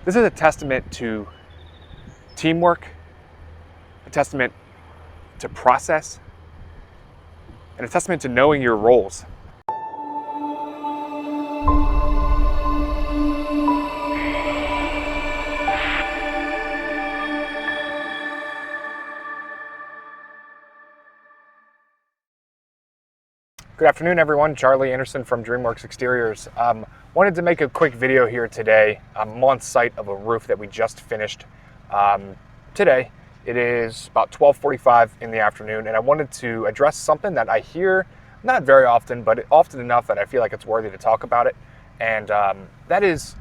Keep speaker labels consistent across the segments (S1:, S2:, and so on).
S1: This is a testament to teamwork, a testament to process, and a testament to knowing your roles. Good afternoon, everyone. Charlie Anderson from Dreamworx Exteriors. Wanted to make a quick video here today. I'm on site of a roof that we just finished today. It is about 12:45 in the afternoon, and I wanted to address something that I hear not very often, but often enough that I feel like it's worthy to talk about it. And that is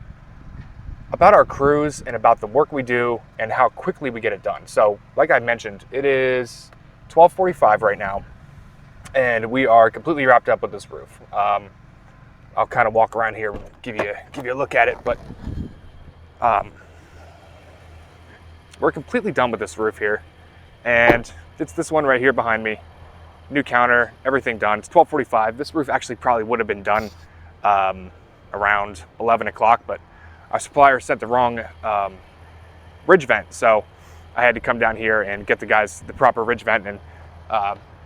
S1: about our crews and about the work we do and how quickly we get it done. So, like I mentioned, it is 12:45 right now, and we are completely wrapped up with this roof. I'll kind of walk around here and give you a look at it, but we're completely done with this roof here, and it's this one right here behind me. New counter, everything done. It's 12:45. This roof actually probably would have been done around 11 o'clock, but our supplier sent the wrong ridge vent, so I had to come down here and get the guys the proper ridge vent, and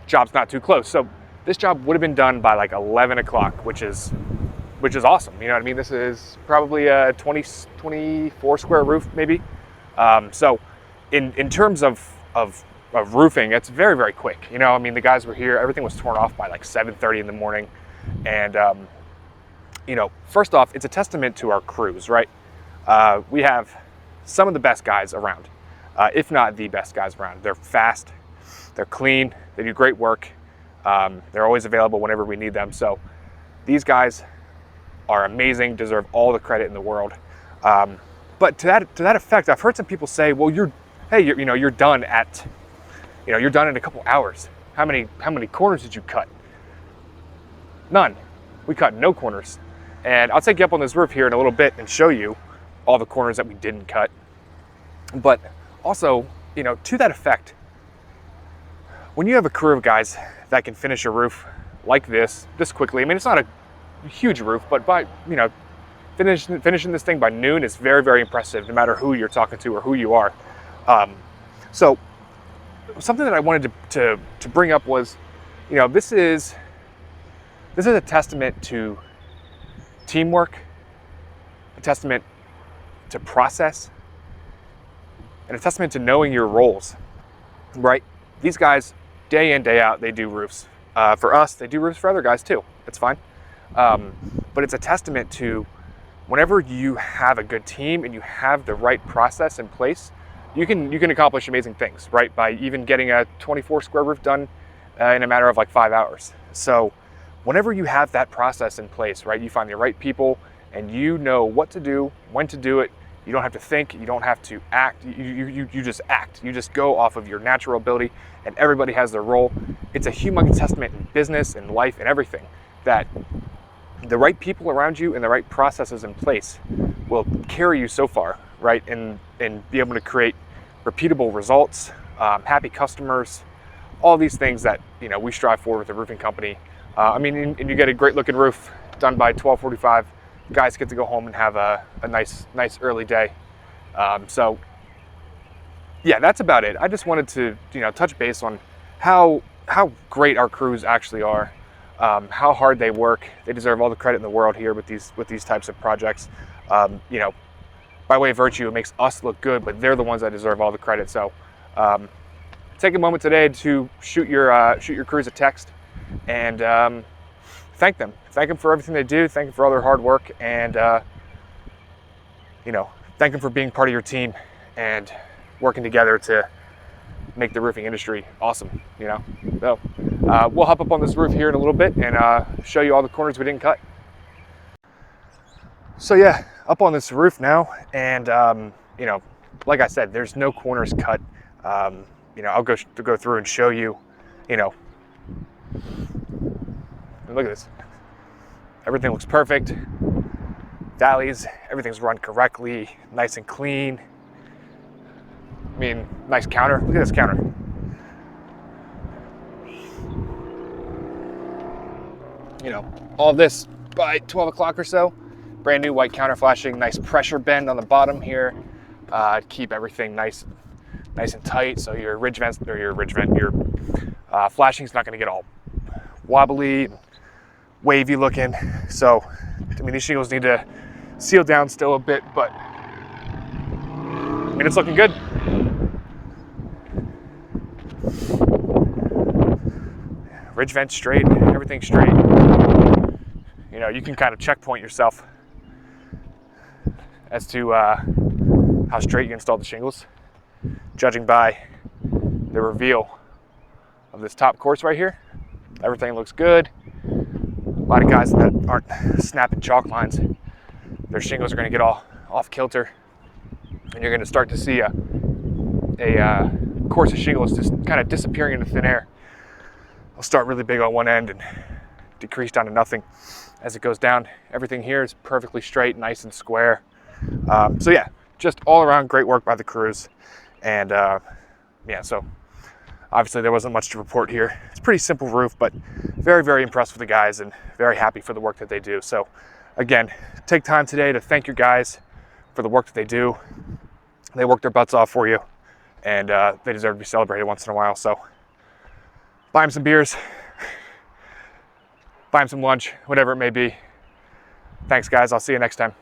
S1: job's not too close. So this job would have been done by like 11 o'clock, which is awesome. You know what I mean? This is probably a 24 square roof, maybe. So in terms of roofing, it's very, very quick. You know, I mean, the guys were here, everything was torn off by like 7:30 in the morning. And, you know, first off, it's a testament to our crews, right? We have some of the best guys around, if not the best guys around. They're fast, they're clean, they do great work. They're always available whenever we need them. So these guys are amazing, deserve all the credit in the world. But to that effect, I've heard some people say, well, you're done you're done in a couple hours. How many corners did you cut? None. We cut no corners. And I'll take you up on this roof here in a little bit and show you all the corners that we didn't cut. But also, you know, to that effect, when you have a crew of guys that can finish a roof like this quickly, I mean, it's not a huge roof, but by, you know, finishing this thing by noon is very, very impressive, no matter who you're talking to or who you are. So something that I wanted to bring up was, you know, this is a testament to teamwork, a testament to process, and a testament to knowing your roles, right? These guys, day in, day out, they do roofs. For us, they do roofs for other guys too. It's fine. But it's a testament to whenever you have a good team and you have the right process in place, you can accomplish amazing things, right? By even getting a 24 square roof done in a matter of like 5 hours. So whenever you have that process in place, right, you find the right people and you know what to do, when to do it. You don't have to think, you don't have to act, you just act. You just go off of your natural ability, and everybody has their role. It's a humongous testament in business and life and everything that the right people around you and the right processes in place will carry you so far, right? And be able to create repeatable results, happy customers, all these things that, you know, we strive for with the roofing company. I mean, and you get a great looking roof done by 12:45. Guys get to go home and have a nice early day. So yeah, that's about it. I just wanted to, you know, touch base on how great our crews actually are, how hard they work. They deserve all the credit in the world here with these types of projects. You know, by way of virtue, it makes us look good, but they're the ones that deserve all the credit. So take a moment today to shoot your crews a text and thank them. Thank them for everything they do. Thank them for all their hard work, and you know, thank them for being part of your team and working together to make the roofing industry awesome. You know, so we'll hop up on this roof here in a little bit and show you all the corners we didn't cut. So yeah, up on this roof now, and you know, like I said, there's no corners cut. You know, I'll go through and show you. You know, look at this. Everything looks perfect. Valleys, everything's run correctly, nice and clean. I mean, nice counter. Look at this counter. You know, all this by 12 o'clock or so, Brand new white counter flashing, nice pressure bend on the bottom here. Keep everything nice and tight, so your ridge vents or your flashing is not going to get all wobbly, wavy looking. So, I mean, these shingles need to seal down still a bit, but I mean, it's looking good. Ridge vent straight, everything straight. You know, you can kind of checkpoint yourself as to how straight you installed the shingles, judging by the reveal of this top course right here. Everything looks good. A lot of guys that aren't snapping chalk lines, their shingles are going to get all off kilter, and you're going to start to see a course of shingles just kind of disappearing into thin air. They'll start really big on one end and decrease down to nothing as it goes down. Everything here is perfectly straight, nice and square. So yeah, just all around great work by the crews. And yeah, so obviously there wasn't much to report here. It's a pretty simple roof, but very, very impressed with the guys and very happy for the work that they do. So again, take time today to thank your guys for the work that they do. They work their butts off for you, and they deserve to be celebrated once in a while. So buy them some beers, buy them some lunch, whatever it may be. Thanks guys, I'll see you next time.